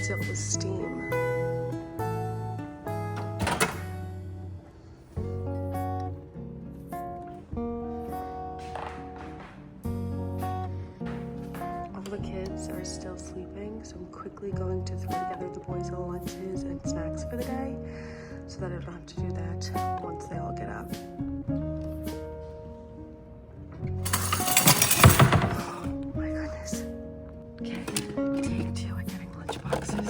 see all the steam. All the kids are still sleeping, so I'm quickly going to throw together the boys' lunches and snacks for the day so that I don't have to do that once they all get up. Oh my goodness. Okay, take two at getting lunch boxes.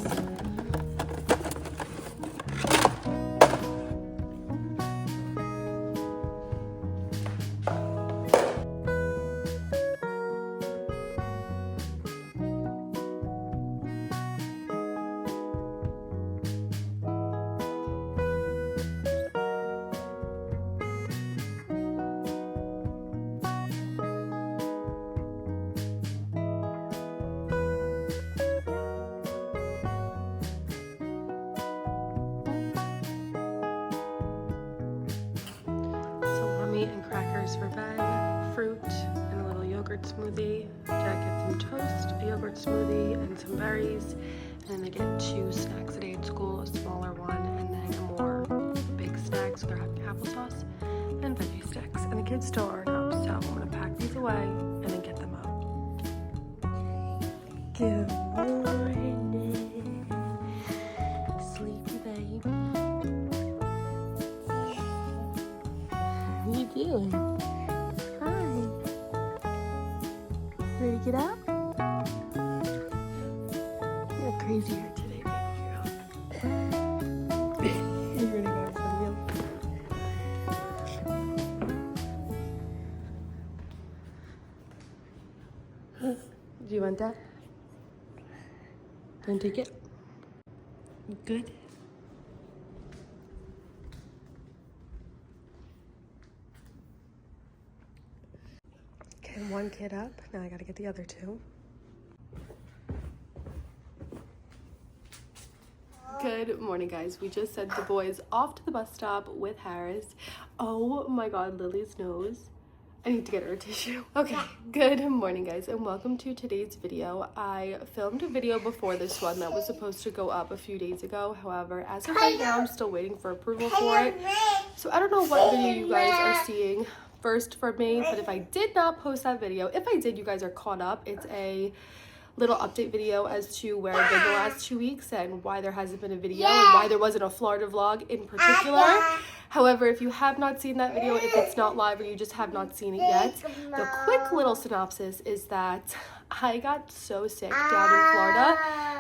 And crackers for Ben, fruit, and a little yogurt smoothie. Jack gets some toast, a yogurt smoothie, and some berries. And then they get 2 snacks a day at school, a smaller one, and then a more big snack, so they're having applesauce and veggie sticks. And the kids still aren't up, so I'm gonna pack these away and then get them out. Good morning, sleepy babe. What are you doing? Hi. Ready to get up? You're crazy here today, baby girl. You're gonna go for Do you want that? Want to take it? Good. Okay, 1 kid up. Now I gotta get the other 2. Good morning, guys. We just sent the boys off to the bus stop with Harris. Oh my god, Lily's nose. I need to get her a tissue. Okay, good morning, guys, and welcome to today's video. I filmed a video before this one that was supposed to go up a few days ago. However, as of right now, I'm still waiting for approval for it. So I don't know what video you guys are seeing first from me, but if I did not post that video, if I did, you guys are caught up. It's a little update video as to where I've been the last 2 weeks and why there hasn't been a video and why there wasn't a Florida vlog in particular. However, if you have not seen that video, if it's not live or you just have not seen it yet, the quick little synopsis is that I got so sick down in Florida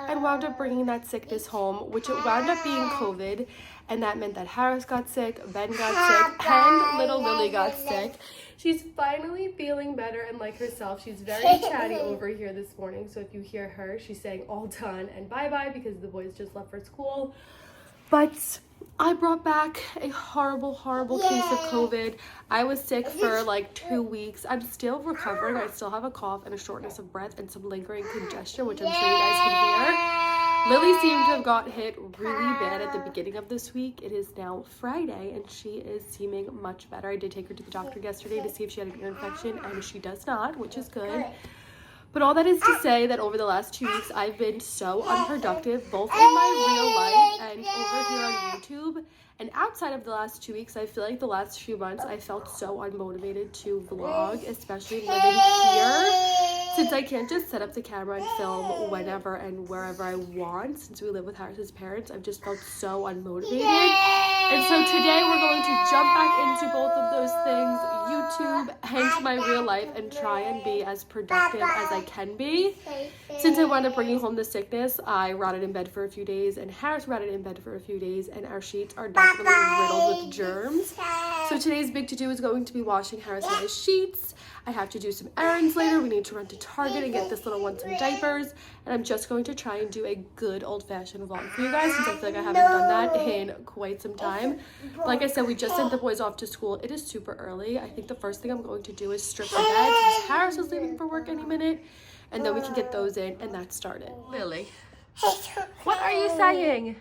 and wound up bringing that sickness home, which it wound up being COVID. And that meant that Harris got sick, Ben got sick, and little Lily got sick. She's finally feeling better and like herself. She's very chatty over here this morning. So if you hear her, she's saying all done and bye-bye because the boys just left for school. But I brought back a horrible, horrible case of COVID. I was sick for like 2 weeks. I'm still recovering. I still have a cough and a shortness of breath and some lingering congestion, which I'm sure you guys can hear. Lily seemed to have got hit really bad at the beginning of this week. It is now Friday and she is seeming much better. I did take her to the doctor yesterday to see if she had an ear infection and she does not, which is good. But all that is to say that over the last 2 weeks, I've been so unproductive, both in my real life and over here on YouTube. And outside of the last 2 weeks, I feel like the last few months, I felt so unmotivated to vlog, especially living here. Since I can't just set up the camera and film whenever and wherever I want, since we live with Harris's parents, I've just felt so unmotivated. And so today we're going to jump back into both of those things, YouTube and my real life, and try and be as productive as I can be. Since I wound up bringing home the sickness, I rotted in bed for a few days, and Harris rotted in bed for a few days, and our sheets are definitely riddled with germs. So today's big to-do is going to be washing Harris and I's sheets. I have to do some errands later. We need to run to Target and get this little one some diapers. And I'm just going to try and do a good old-fashioned vlog for you guys since I feel like I haven't done that in quite some time. Like I said, we just sent the boys off to school. It is super early. I think the first thing I'm going to do is strip the bed since Harris is leaving for work any minute. And then we can get those in and that started. Lily, what are you saying?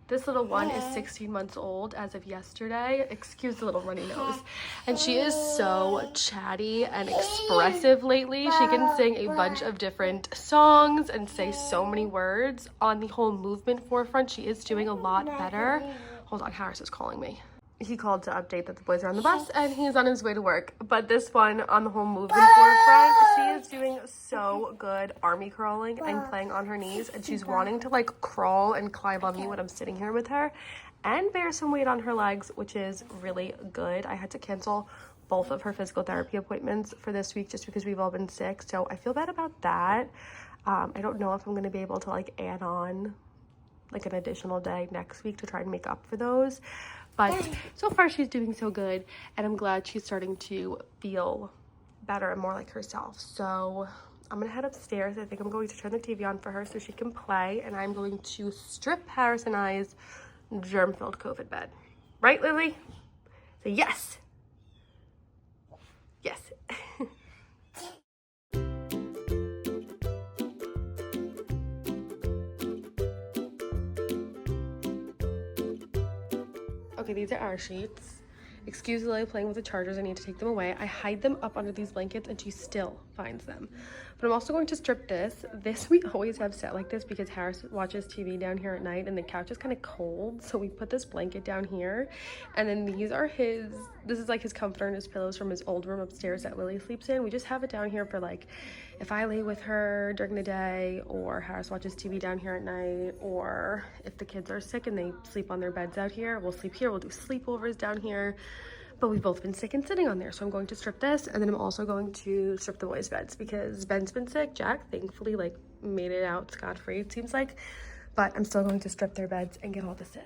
This little one is 16 months old as of yesterday. Excuse the little runny nose. And she is so chatty and expressive lately. She can sing a bunch of different songs and say so many words. On the whole movement forefront, she is doing a lot better. Hold on, Harris is calling me. He called to update that the boys are on the bus and he's on his way to work. But this one on the whole movement forefront, she is doing so good army crawling and playing on her knees, and she's wanting to like crawl and climb on me when I'm sitting here with her and bear some weight on her legs, which is really good. I had to cancel both of her physical therapy appointments for this week just because we've all been sick, so I feel bad about that. I don't know if I'm going to be able to like add on like an additional day next week to try and make up for those. But so far she's doing so good, and I'm glad she's starting to feel better and more like herself. So I'm gonna head upstairs. I think I'm going to turn the TV on for her so she can play, and I'm going to strip Harris and I's germ-filled COVID bed. Right, Lily? So yes. Yes. Okay, these are our sheets. Excuse Lily playing with the chargers. I need to take them away. I hide them up under these blankets and she still finds them. But I'm also going to strip this. This we always have set like this because Harris watches TV down here at night and the couch is kind of cold. So we put this blanket down here. And then these are this is like his comforter and his pillows from his old room upstairs that Lily sleeps in. We just have it down here for like if I lay with her during the day, or Harris watches TV down here at night, or if the kids are sick and they sleep on their beds out here, we'll sleep here. We'll do sleepovers down here. But we've both been sick and sitting on there, so I'm going to strip this, and then I'm also going to strip the boys' beds because Ben's been sick. Jack thankfully like made it out scot-free, it seems like, but I'm still going to strip their beds and get all this in.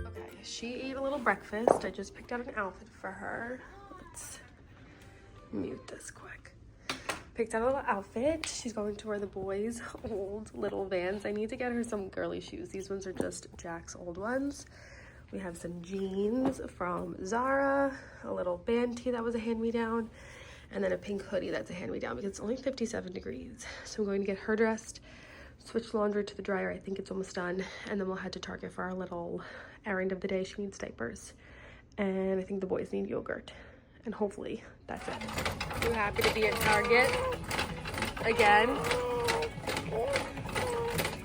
Okay, she ate a little breakfast. I just picked out an outfit for her. Let's mute this quick. Picked out a little outfit. She's going to wear the boys' old little Vans. I need to get her some girly shoes. These ones are just Jack's old ones. We have some jeans from Zara, a little band tee that was a hand-me-down, and then a pink hoodie that's a hand-me-down because it's only 57 degrees. So I'm going to get her dressed, switch laundry to the dryer. I think it's almost done. And then we'll head to Target for our little errand of the day. She needs diapers. And I think the boys need yogurt. And hopefully that's it. You happy to be at Target again?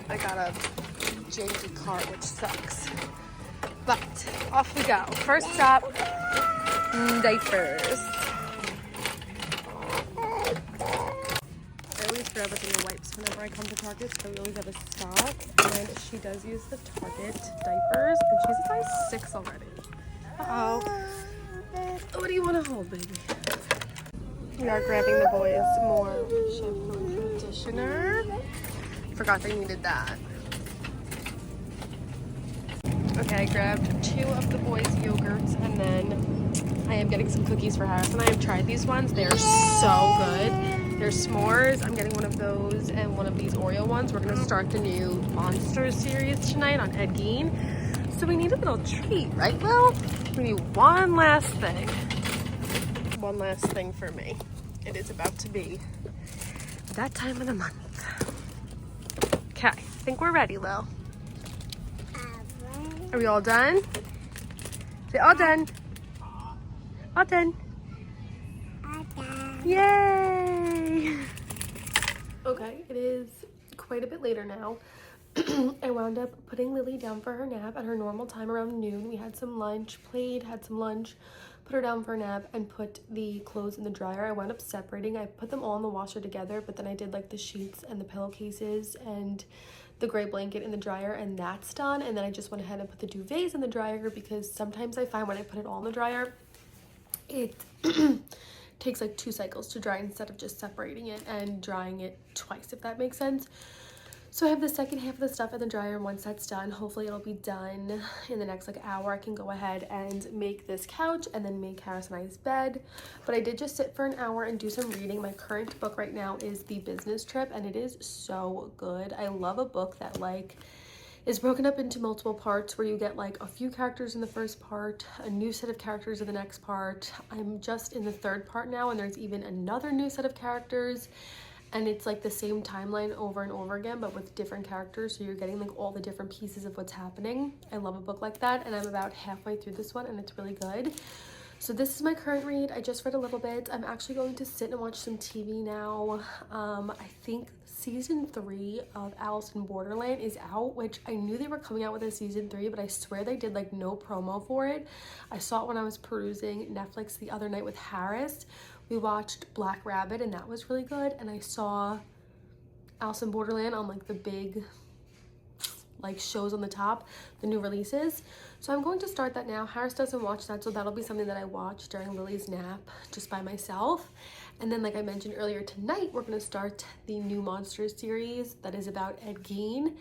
I got a janky cart, which sucks. But off we go. First stop, diapers. I always forget about the new wipes whenever I come to Target, so we always have a stock. And she does use the Target diapers, and she's a size 6 already. Uh-oh. What do you want to hold, baby? We are grabbing the boys more shampoo and conditioner. Forgot they needed that. Okay, I grabbed 2 of the boys' yogurts, and then I am getting some cookies for Harris. And I have tried these ones. They're so good. They're s'mores. I'm getting one of those and one of these Oreo ones. We're going to start the new Monsters series tonight on Ed Gein. So we need a little treat, right, Will? We need one last thing. One last thing for me. It is about to be that time of the month. Okay, I think we're ready, Lil. Are we all done? Say all done. All done. All done. Yay! Okay, it is quite a bit later now. I wound up putting Lily down for her nap at her normal time around noon. We had some lunch, played, had some lunch, put her down for a nap, and put the clothes in the dryer. I wound up separating. I put them all in the washer together, but then I did like the sheets and the pillowcases and the gray blanket in the dryer, and that's done. And then I just went ahead and put the duvets in the dryer because sometimes I find when I put it all in the dryer, it takes like 2 cycles to dry instead of just separating it and drying it twice, if that makes sense. So I have the second half of the stuff in the dryer, and once that's done, hopefully it'll be done in the next like hour. I can go ahead and make this couch and then make Harris and I's bed. But I did just sit for an hour and do some reading. My current book right now is The Business Trip, and it is so good. I love a book that like is broken up into multiple parts where you get like a few characters in the first part, a new set of characters in the next part. I'm just in the 3rd part now, and there's even another new set of characters. and it's like the same timeline over and over again, but with different characters, so you're getting like all the different pieces of what's happening. I love a book like that, and I'm about halfway through this one, and it's really good. So this is my current read. I just read a little bit. I'm actually going to sit and watch some TV now. I think season 3 of Alice in Borderland is out, which I knew they were coming out with a season 3, but I swear they did like no promo for it. I saw it when I was perusing Netflix the other night with Harris. We watched Black Rabbit, and that was really good. And I saw Alice in Borderland on like the big like shows on the top, the new releases. So I'm going to start that now. Harris doesn't watch that, so that'll be something that I watch during Lily's nap just by myself. And then, like I mentioned earlier, tonight we're going to start the new Monsters series that is about Ed Gein.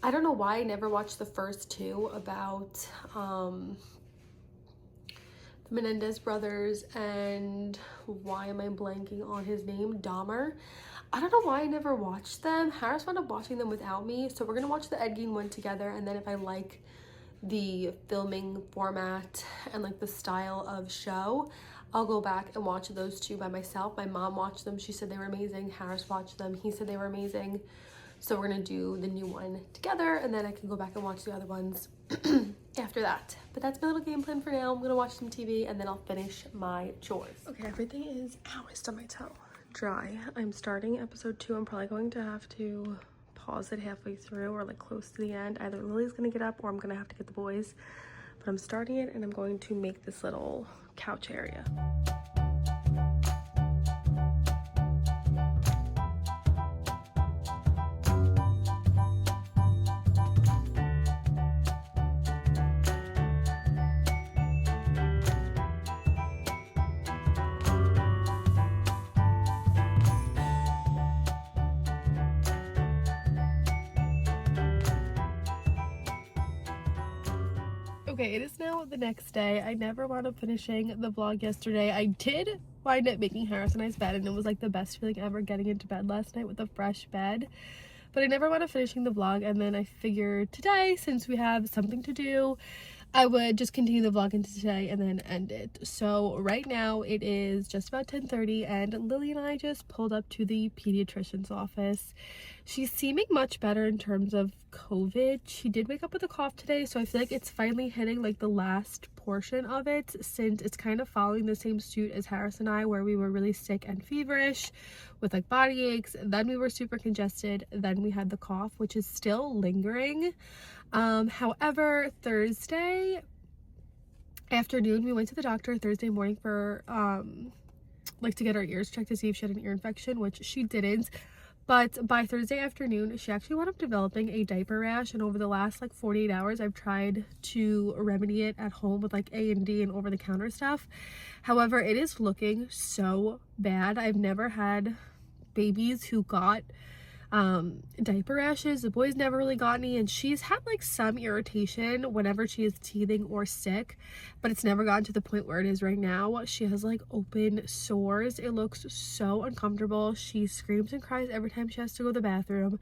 I don't know why I never watched the first 2 about the Menendez brothers, and why am I blanking on his name? Dahmer. I don't know why I never watched them. Harris wound up watching them without me, so we're gonna watch the Ed Gein one together, and then if I like the filming format and like the style of show, I'll go back and watch those 2 by myself. My mom watched them. She said they were amazing. Harris watched them. He said they were amazing. So we're gonna do the new one together, and then I can go back and watch the other ones after that. But that's my little game plan for now. I'm gonna watch some TV, and then I'll finish my chores. Okay, everything is, ow, I stubbed my toe. Dry. I'm starting episode 2. I'm probably going to have to pause it halfway through or like close to the end. Either Lily's gonna get up or I'm gonna have to get the boys. But I'm starting it, and I'm going to make this little couch area. Okay, it is now the next day. I never wound up finishing the vlog yesterday. I did wind up making Harris a nice bed, and it was like the best feeling ever getting into bed last night with a fresh bed. But I never wound up finishing the vlog, and then I figured today, since we have something to do, I would just continue the vlog into today and then end it. So right now it is just about 10:30, and Lily and I just pulled up to the pediatrician's office. She's seeming much better in terms of COVID. She did wake up with a cough today, so I feel like it's finally hitting like the last portion of it, since it's kind of following the same suit as Harris and I, where we were really sick and feverish with like body aches, then we were super congested, then we had the cough, which is still lingering. However, Thursday afternoon we went to the doctor. Thursday morning for like to get our ears checked to see if she had an ear infection, which she didn't. But by Thursday afternoon, she actually wound up developing a diaper rash, and over the last like 48 hours, I've tried to remedy it at home with like A&D and over-the-counter stuff. However, it is looking so bad. I've never had babies who got diaper rashes. The boys never really got any, and she's had like some irritation whenever she is teething or sick, but it's never gotten to the point where it is right now. She has like open sores. It looks so uncomfortable. She screams and cries every time she has to go to the bathroom,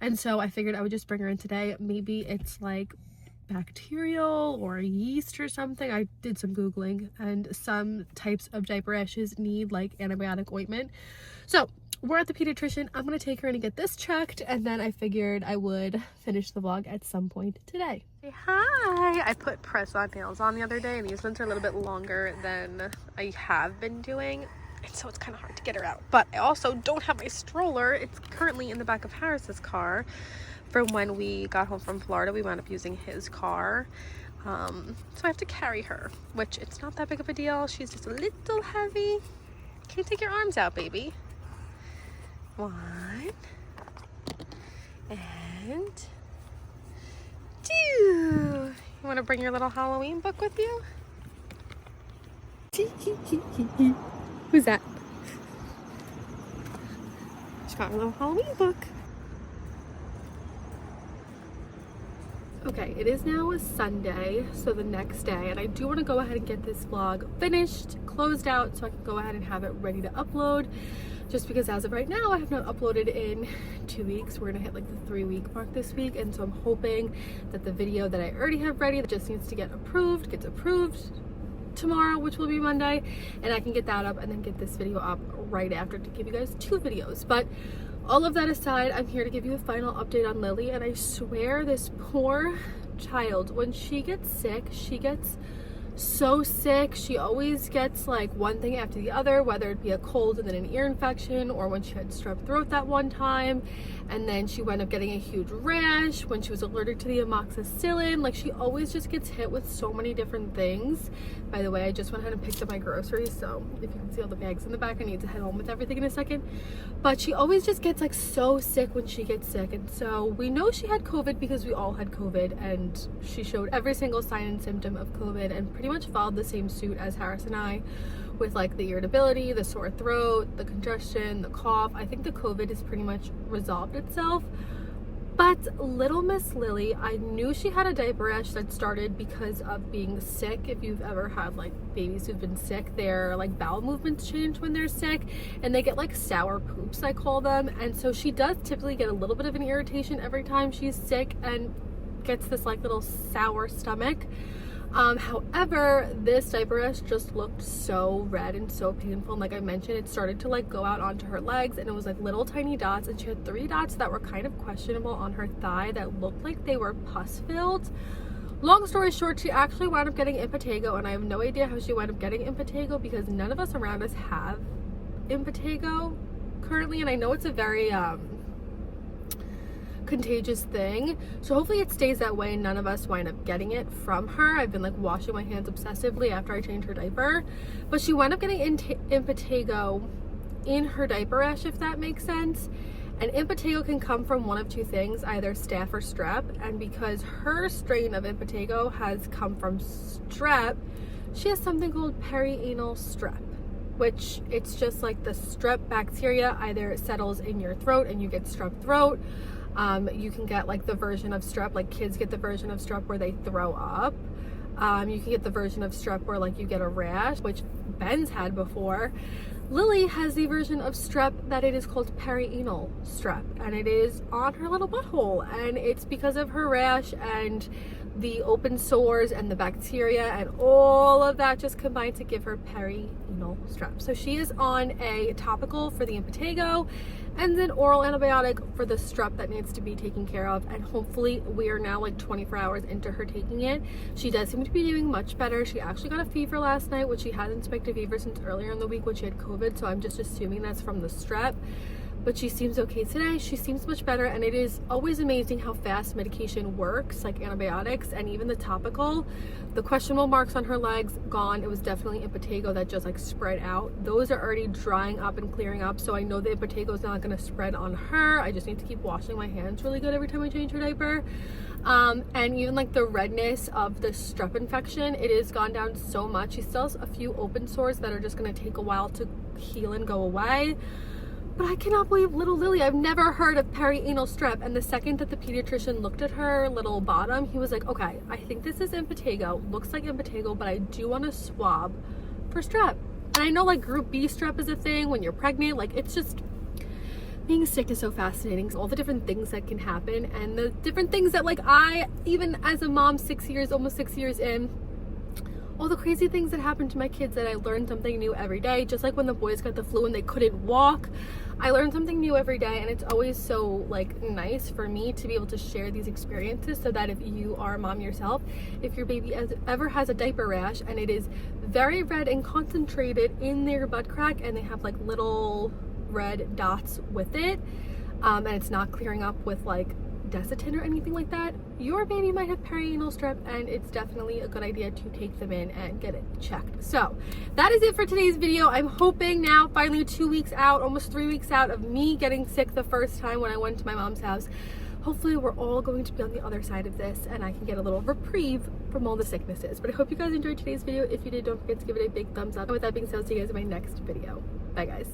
and so I figured I would just bring her in today. Maybe it's like bacterial or yeast or something. I did some googling, and some types of diaper rashes need like antibiotic ointment. So we're at the pediatrician. I'm gonna take her in and get this checked, and then I figured I would finish the vlog at some point today. Say hi! I put press-on nails on the other day, and these ones are a little bit longer than I have been doing, and so it's kind of hard to get her out. But I also don't have my stroller. It's currently in the back of Harris's car. From when we got home from Florida, we wound up using his car. So I have to carry her, which it's not that big of a deal. She's just a little heavy. Can you take your arms out, baby? 1 and 2. You want to bring your little Halloween book with you? Who's that? She's got her little Halloween book. Okay, it is now a Sunday, so the next day, and I do want to go ahead and get this vlog finished, closed out, so I can go ahead and have it ready to upload. Just because as of right now, I have not uploaded in 2 weeks. We're gonna hit like the 3-week mark this week, and so I'm hoping that the video that I already have ready that just needs to get approved, gets approved tomorrow, which will be Monday, and I can get that up and then get this video up right after to give you guys 2 videos. But all of that aside, I'm here to give you a final update on Lily, and I swear this poor child, when she gets sick, she gets so sick. She always gets like one thing after the other, whether it be a cold and then an ear infection, or when she had strep throat that one time, and then she wound up getting a huge rash when she was allergic to the amoxicillin. Like, she always just gets hit with so many different things. By the way, I just went ahead and picked up my groceries, so if you can see all the bags in the back, I need to head home with everything in a second. But she always just gets like so sick when she gets sick, and so we know she had COVID because we all had COVID, and she showed every single sign and symptom of COVID and pretty much followed the same suit as Harris and I, with like the irritability, the sore throat, the congestion, the cough. I think the COVID has pretty much resolved itself. But little Miss Lily, I knew she had a diaper rash that started because of being sick. If you've ever had like babies who've been sick, their like bowel movements change when they're sick, and they get like sour poops, I call them. And so she does typically get a little bit of an irritation every time she's sick and gets this like little sour stomach. However, this diaper rash just looked so red and so painful, and like I mentioned, it started to like go out onto her legs, and it was like little tiny dots, and she had 3 dots that were kind of questionable on her thigh that looked like they were pus filled. Long story short, she actually wound up getting impetigo, and I have no idea how she wound up getting impetigo because none of us around us have impetigo currently, and I know it's a very contagious thing, so hopefully it stays that way and none of us wind up getting it from her. I've been like washing my hands obsessively after I changed her diaper, but she wound up getting impetigo in her diaper rash, if that makes sense. And impetigo can come from one of 2 things, either staph or strep, and because her strain of impetigo has come from strep, she has something called perianal strep, which it's just like the strep bacteria either settles in your throat and you get strep throat. You can get like the version of strep, like kids get the version of strep where they throw up. You can get the version of strep where like you get a rash, which Ben's had before. Lily has the version of strep that it is called perianal strep, and it is on her little butthole, and it's because of her rash and the open sores and the bacteria and all of that just combined to give her perianal strep. So she is on a topical for the impetigo and then oral antibiotic for the strep that needs to be taken care of, and hopefully we are now like 24 hours into her taking it. She does seem to be doing much better. She actually got a fever last night, which she hasn't spiked a fever since earlier in the week when she had COVID, so I'm just assuming that's from the strep. But she seems okay today. She seems much better, and it is always amazing how fast medication works, like antibiotics and even the topical. The questionable marks on her legs, gone. It was definitely impetigo that just like spread out. Those are already drying up and clearing up, so I know the impetigo is not going to spread on her. I just need to keep washing my hands really good every time I change her diaper. And even like the redness of the strep infection, it has gone down so much. She still has a few open sores that are just going to take a while to heal and go away. But I cannot believe little Lily, I've never heard of perianal strep. And the second that the pediatrician looked at her little bottom, he was like, okay, I think this is impetigo. Looks like impetigo, but I do want to swab for strep. And I know like group B strep is a thing when you're pregnant. Like, it's just, being sick is so fascinating. All the different things that can happen and the different things that like I, even as a mom, 6 years, almost 6 years in, all the crazy things that happened to my kids, that I learned something new every day. Just like when the boys got the flu and they couldn't walk, I learned something new every day, and it's always so like nice for me to be able to share these experiences, so that if you are a mom yourself, if your baby ever has a diaper rash and it is very red and concentrated in their butt crack and they have like little red dots with it, and it's not clearing up with like Desitin or anything like that, your baby might have perianal strep, and it's definitely a good idea to take them in and get it checked. So that is it for today's video. I'm hoping now, finally 2 weeks out, almost 3 weeks out of me getting sick the first time when I went to my mom's house, hopefully we're all going to be on the other side of this and I can get a little reprieve from all the sicknesses. But I hope you guys enjoyed today's video. If you did, don't forget to give it a big thumbs up. And with that being said, I'll see you guys in my next video. Bye guys.